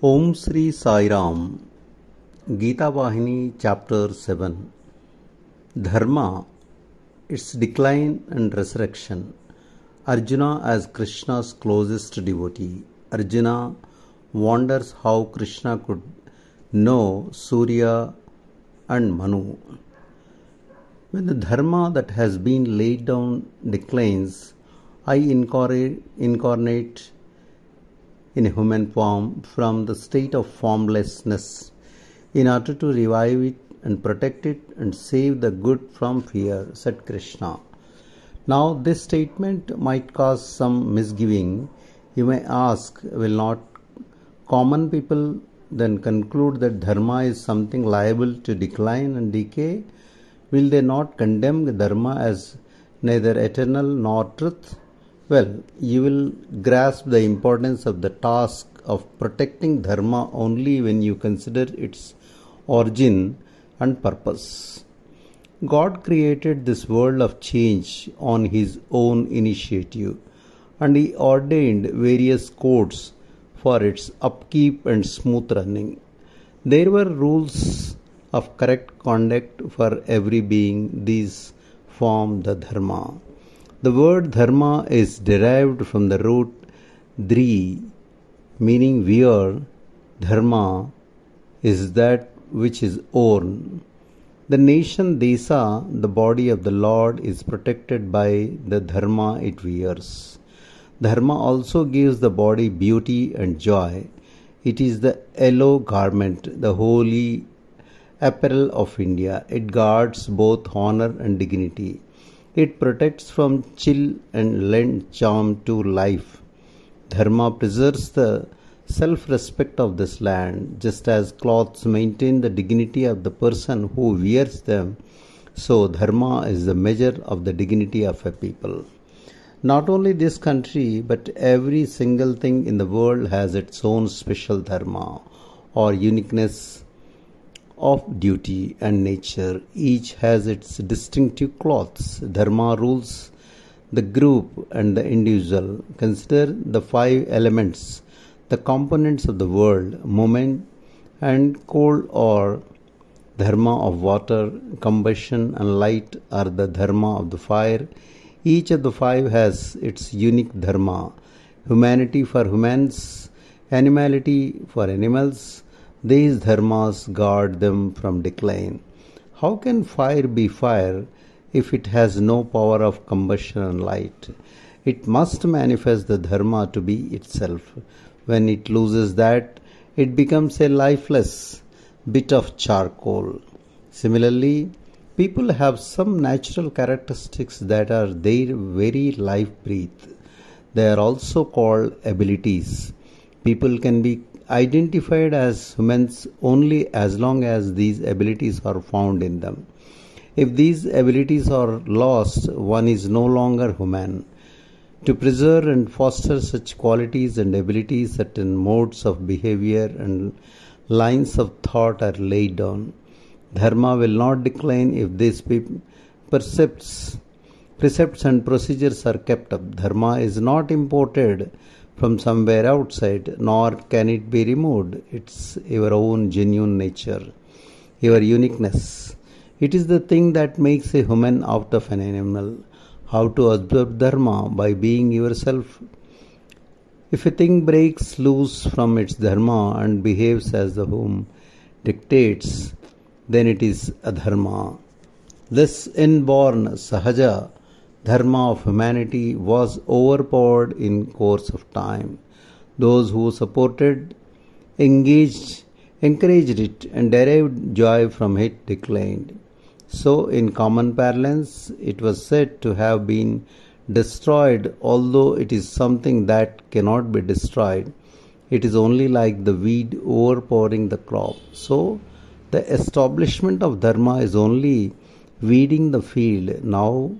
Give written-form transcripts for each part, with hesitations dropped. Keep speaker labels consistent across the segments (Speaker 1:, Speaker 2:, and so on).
Speaker 1: Om Sri Sai Ram, Gita Vahini, Chapter-07. Dharma, its decline and resurrection. Arjuna as Krishna's closest devotee. Arjuna wonders how Krishna could know Surya and Manu. When the dharma that has been laid down declines, I incarnate in a human form from the state of formlessness in order to revive it and protect it and save the good from fear, said Krishna. Now this statement might cause some misgiving. You may ask, will not common people then conclude that dharma is something liable to decline and decay? Will they not condemn dharma as neither eternal nor truth? Well, you will grasp the importance of the task of protecting dharma only when you consider its origin and purpose. God created this world of change on His own initiative, and He ordained various codes for its upkeep and smooth running. There were rules of correct conduct for every being. These form the dharma. The word dharma is derived from the root dri, meaning wear. Dharma is that which is worn. The nation Desa, the body of the Lord, is protected by the dharma it wears. Dharma also gives the body beauty and joy. It is the yellow garment, the holy apparel of India. It guards both honor and dignity. It protects from chill and lends charm to life. Dharma preserves the self-respect of this land. Just as clothes maintain the dignity of the person who wears them, so dharma is the measure of the dignity of a people. Not only this country, but every single thing in the world has its own special dharma or uniqueness of duty and nature. Each has its distinctive clothes. Dharma rules the group and the individual. Consider the 5 elements, the components of the world: movement and cold or dharma of water, combustion and light are the dharma of the fire. Each of the 5 has its unique dharma: humanity for humans, animality for animals. These dharmas guard them from decline. How can fire be fire if it has no power of combustion and light? It must manifest the dharma to be itself. When it loses that, it becomes a lifeless bit of charcoal. Similarly, people have some natural characteristics that are their very life breath. They are also called abilities. People can be identified as humans only as long as these abilities are found in them. If these abilities are lost, one is no longer human. To preserve and foster such qualities and abilities, certain modes of behavior and lines of thought are laid down. Dharma will not decline if these precepts and procedures are kept up. Dharma is not imported from somewhere outside, nor can it be removed. It's your own genuine nature, your uniqueness. It is the thing that makes a human out of an animal. How to observe dharma? By being yourself. If a thing breaks loose from its dharma and behaves as the whom dictates, then it is adharma. This inborn sahaja dharma of humanity was overpowered in course of time. Those who supported, encouraged it and derived joy from it declined. So in common parlance, it was said to have been destroyed, although it is something that cannot be destroyed. It is only like the weed overpowering the crop. So the establishment of dharma is only weeding the field. Now,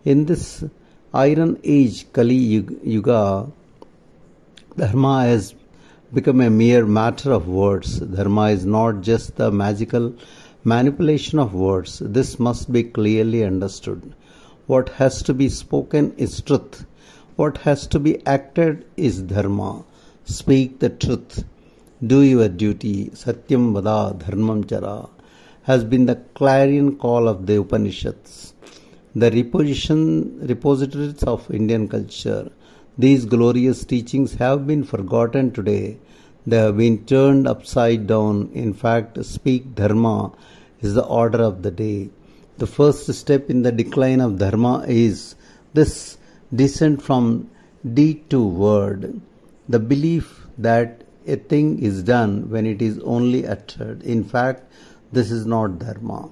Speaker 1: in this iron age, Kali Yuga, dharma has become a mere matter of words. Dharma is not just the magical manipulation of words. This must be clearly understood. What has to be spoken is truth. What has to be acted is dharma. Speak the truth. Do your duty, Satyam Vada Dharmam Chara, has been the clarion call of the Upanishads, the repositories of Indian culture. These glorious teachings have been forgotten today. They have been turned upside down. In fact, speak Dharma is the order of the day. The first step in the decline of Dharma is this descent from deed to word, the belief that a thing is done when it is only uttered. In fact, this is not Dharma.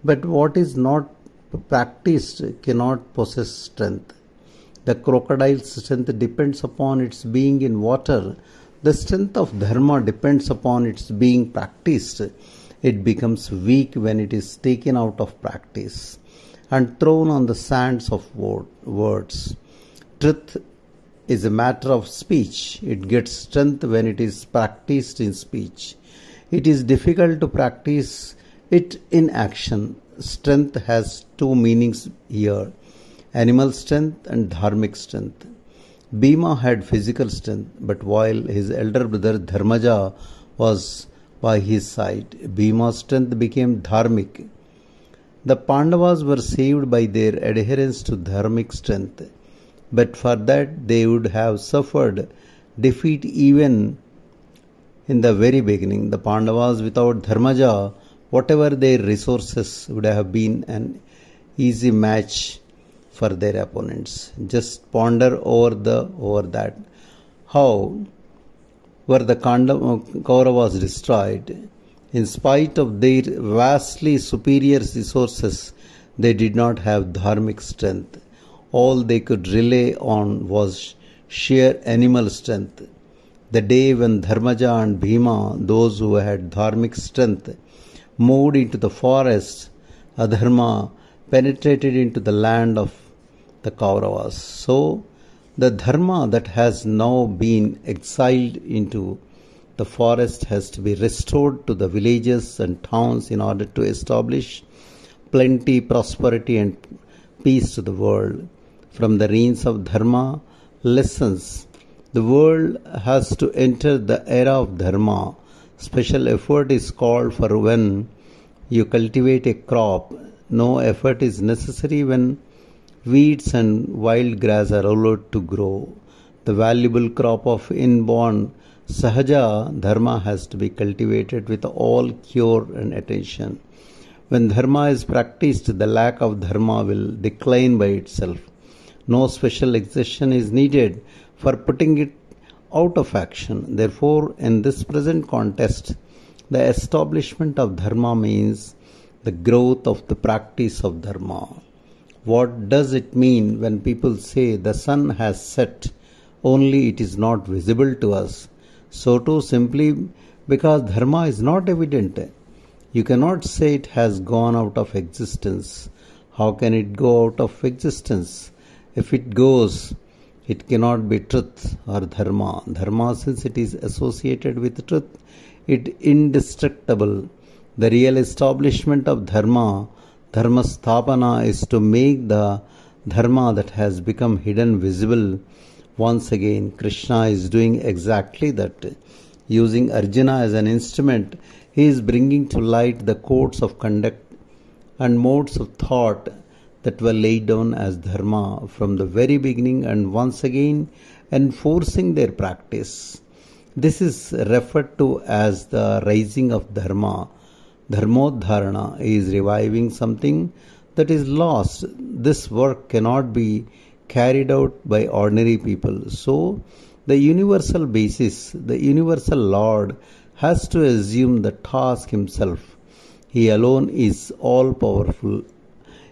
Speaker 1: But what is not practiced cannot possess strength. The crocodile's strength depends upon its being in water. The strength of Dharma depends upon its being practiced. It becomes weak when it is taken out of practice and thrown on the sands of words. Truth is a matter of speech. It gets strength when it is practiced in speech. It is difficult to practice it in action. Strength has two meanings here: animal strength and dharmic strength. Bhima had physical strength, but while his elder brother Dharmaja was by his side, Bhima's strength became dharmic. The Pandavas were saved by their adherence to dharmic strength, but for that they would have suffered defeat even in the very beginning. The Pandavas without Dharmaja, whatever their resources, would have been an easy match for their opponents. Just ponder over that. How were the Kauravas destroyed? In spite of their vastly superior resources, they did not have dharmic strength. All they could rely on was sheer animal strength. The day when Dharmaja and Bhima, those who had dharmic strength, moved into the forest, adharma penetrated into the land of the Kauravas. So, the dharma that has now been exiled into the forest has to be restored to the villages and towns in order to establish plenty, prosperity and peace to the world. From the reins of dharma lessons, the world has to enter the era of dharma. Special effort is called for when you cultivate a crop. No effort is necessary when weeds and wild grass are allowed to grow. The valuable crop of inborn sahaja dharma has to be cultivated with all care and attention. When dharma is practiced, the lack of dharma will decline by itself. No special exertion is needed for putting it out of action. Therefore, in this present context, the establishment of dharma means the growth of the practice of dharma. What does it mean when people say the sun has set, only it is not visible to us? So too, simply because dharma is not evident, you cannot say it has gone out of existence. How can it go out of existence? If it goes, it cannot be truth or dharma. Dharma, since it is associated with truth, it is indestructible. The real establishment of dharma, dharma sthapana, is to make the dharma that has become hidden visible. Once again, Krishna is doing exactly that. Using Arjuna as an instrument, he is bringing to light the codes of conduct and modes of thought that were laid down as dharma from the very beginning, and once again enforcing their practice. This is referred to as the rising of dharma. Dharmodharana is reviving something that is lost. This work cannot be carried out by ordinary people. So, the universal basis, the universal Lord, has to assume the task himself. He alone is all powerful.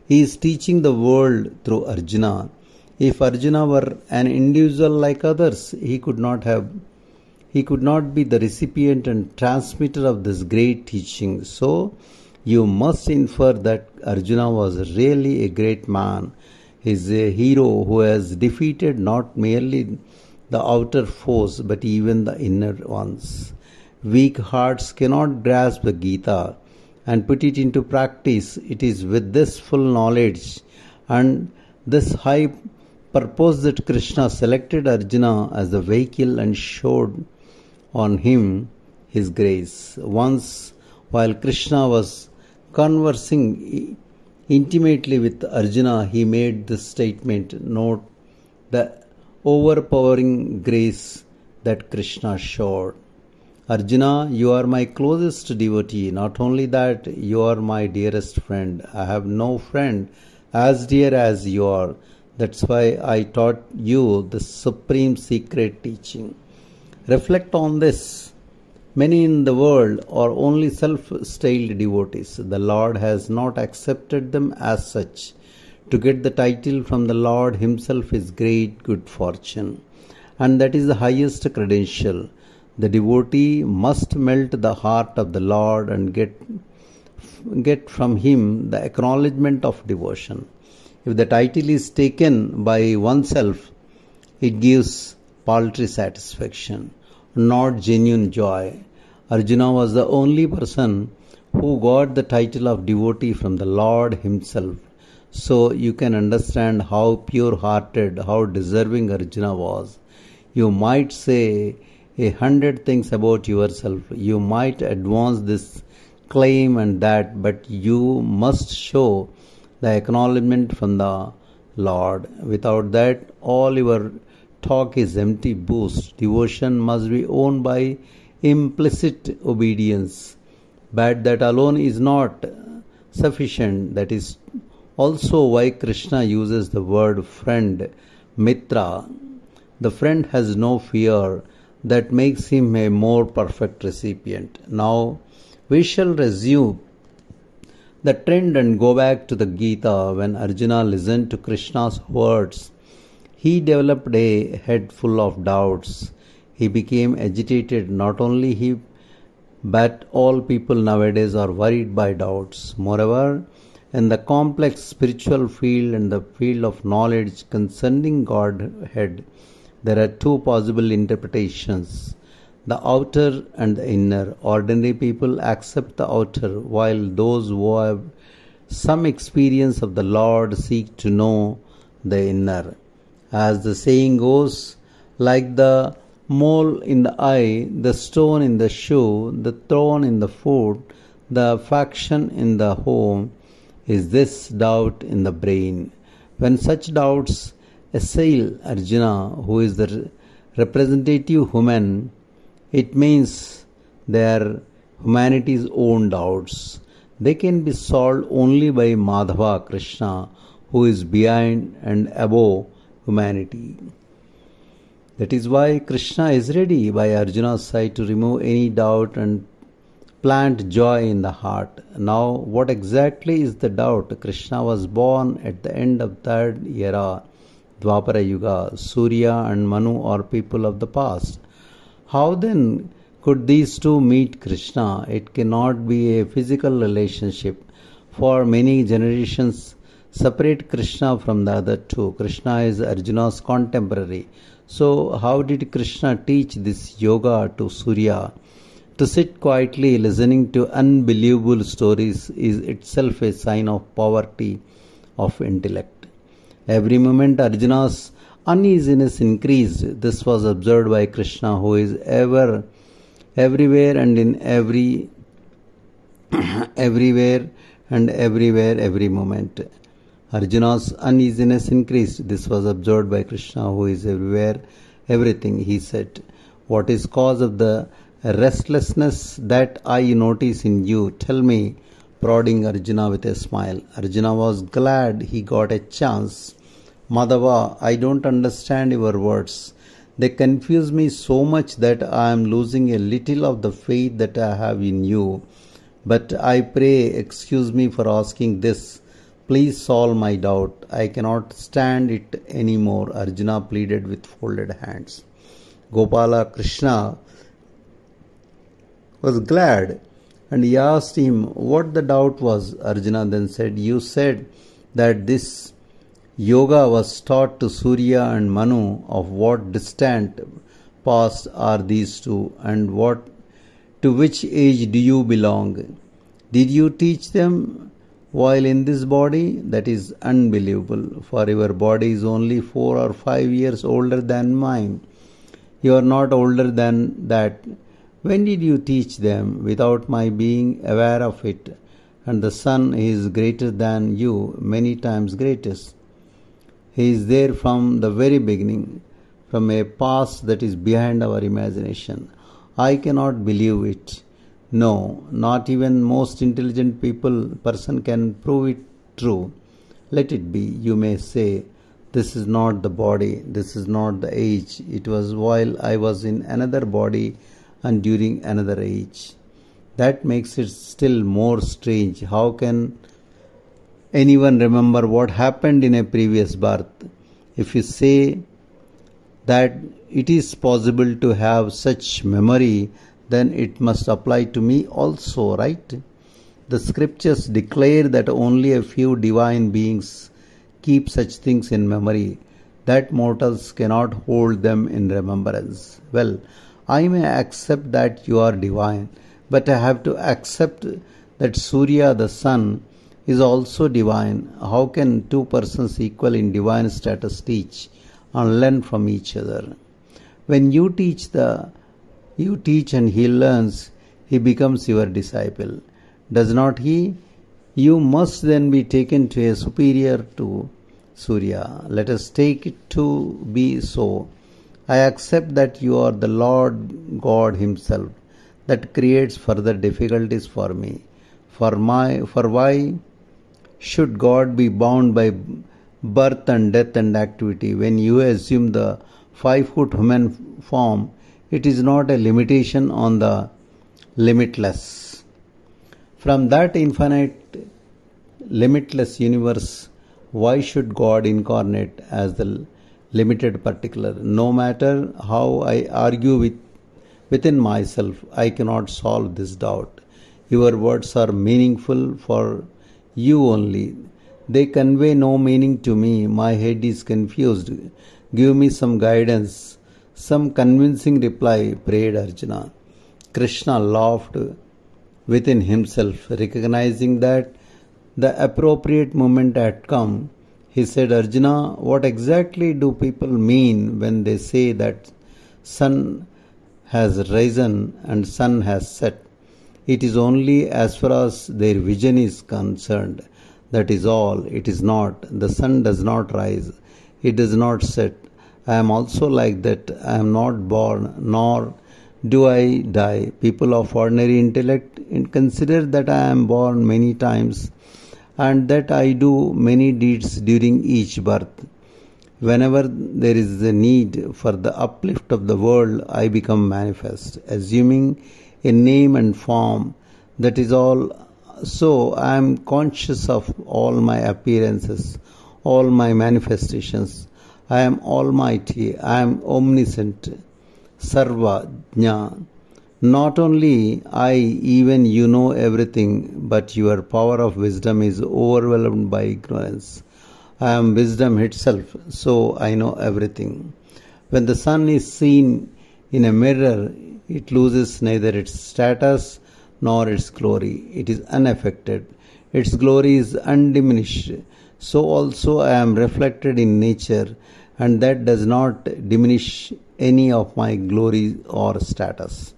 Speaker 1: He is teaching the world through Arjuna. If Arjuna were an individual like others, he could not be the recipient and transmitter of this great teaching. So, you must infer that Arjuna was really a great man. He is a hero who has defeated not merely the outer foes but even the inner ones. Weak hearts cannot grasp the Gita and put it into practice. It is with this full knowledge and this high purpose that Krishna selected Arjuna as the vehicle and showed on him his grace. Once, while Krishna was conversing intimately with Arjuna, he made this statement: note the overpowering grace that Krishna showed. Arjuna, you are my closest devotee. Not only that, you are my dearest friend. I have no friend as dear as you are. That's why I taught you the supreme secret teaching. Reflect on this. Many in the world are only self-styled devotees. The Lord has not accepted them as such. To get the title from the Lord Himself is great good fortune, and that is the highest credential. The devotee must melt the heart of the Lord and get from Him the acknowledgement of devotion. If the title is taken by oneself, it gives paltry satisfaction, not genuine joy. Arjuna was the only person who got the title of devotee from the Lord Himself. So you can understand how pure-hearted, how deserving Arjuna was. You might say 100 things about yourself. You might advance this claim and that, but you must show the acknowledgement from the Lord. Without that, all your talk is empty boast. Devotion must be owned by implicit obedience. But that alone is not sufficient. That is also why Krishna uses the word friend, mitra. The friend has no fear. That makes him a more perfect recipient. Now we shall resume the trend and go back to the Gita. When Arjuna listened to Krishna's words, he developed a head full of doubts. He became agitated. Not only he, but all people nowadays are worried by doubts. Moreover, in the complex spiritual field and the field of knowledge concerning Godhead, there are two possible interpretations, the outer and the inner. Ordinary people accept the outer, while those who have some experience of the Lord seek to know the inner. As the saying goes, like the mole in the eye, the stone in the shoe, the thorn in the foot, the faction in the home, is this doubt in the brain. When such doubts assail Arjuna, who is the representative human, it means they are humanity's own doubts. They can be solved only by Madhava, Krishna, who is behind and above humanity. That is why Krishna is ready by Arjuna's side to remove any doubt and plant joy in the heart. Now, what exactly is the doubt? Krishna was born at the end of third era, Dwapara Yuga. Surya and Manu are people of the past. How then could these two meet Krishna? It cannot be a physical relationship. For many generations separate Krishna from the other two. Krishna is Arjuna's contemporary. So how did Krishna teach this yoga to Surya? To sit quietly listening to unbelievable stories is itself a sign of poverty of intellect. Every moment Arjuna's uneasiness increased. This was observed by Krishna, who is everywhere and in everywhere every moment. Arjuna's uneasiness increased. This was observed by Krishna, who is everywhere, everything. He said, what is cause of the restlessness that I notice in you? Tell me, prodding Arjuna with a smile. Arjuna was glad he got a chance. Madhava, I don't understand your words. They confuse me so much that I am losing a little of the faith that I have in you. But I pray, excuse me for asking this. Please solve my doubt. I cannot stand it anymore. Arjuna pleaded with folded hands. Gopala Krishna was glad and he asked him what the doubt was. Arjuna then said, you said that this yoga was taught to Surya and Manu. Of what distant past are these two, and to which age do you belong? Did you teach them while in this body? That is unbelievable, for your body is only 4 or 5 years older than mine. You are not older than that. When did you teach them without my being aware of it? And the sun is greater than you, many times greatest. He is there from the very beginning, from a past that is behind our imagination. I cannot believe it. No, not even most intelligent person can prove it true. Let it be, you may say. This is not the body, this is not the age. It was while I was in another body and during another age. That makes it still more strange. How can anyone remember what happened in a previous birth? If you say that it is possible to have such memory, then it must apply to me also, right? The scriptures declare that only a few divine beings keep such things in memory, that mortals cannot hold them in remembrance. Well, I may accept that you are divine, but I have to accept that Surya, the sun, is also divine. How can two persons equal in divine status teach and learn from each other? When you teach and he learns, he becomes your disciple. Does not he? You must then be taken to a superior to Surya. Let us take it to be so. I accept that you are the Lord God himself. That creates further difficulties for me. For why should God be bound by birth and death and activity? When you assume the 5-foot human form, it is not a limitation on the limitless. From that infinite, limitless universe, why should God incarnate as the limited particular? No matter how I argue within myself, I cannot solve this doubt. Your words are meaningful for you only. They convey no meaning to me. My head is confused. Give me some guidance, some convincing reply, prayed Arjuna. Krishna laughed within himself, recognizing that the appropriate moment had come. He said, Arjuna, what exactly do people mean when they say that sun has risen and sun has set? It is only as far as their vision is concerned. That is all. It is not. The sun does not rise. It does not set. I am also like that. I am not born, nor do I die. People of ordinary intellect consider that I am born many times and that I do many deeds during each birth. Whenever there is a need for the uplift of the world, I become manifest, assuming a name and form. That is all. So I am conscious of all my appearances, all my manifestations. I am almighty. I am omniscient. Sarvajna. Not only I, even you know everything, but your power of wisdom is overwhelmed by ignorance. I am wisdom itself, so I know everything. When the sun is seen in a mirror, it loses neither its status nor its glory. It is unaffected. Its glory is undiminished. So also I am reflected in nature, and that does not diminish any of my glory or status.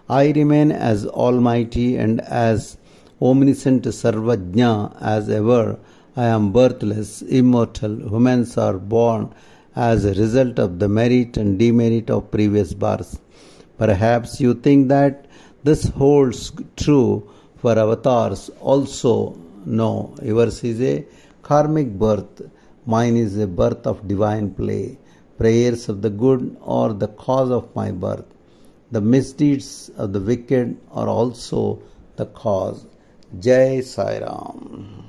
Speaker 1: I remain as almighty and as omniscient Sarvajna as ever. I am birthless, immortal. Humans are born as a result of the merit and demerit of previous births. Perhaps you think that this holds true for avatars also. No, yours is a karmic birth. Mine is a birth of divine play. Prayers of the good are the cause of my birth. The misdeeds of the wicked are also the cause. Jai Sai Ram.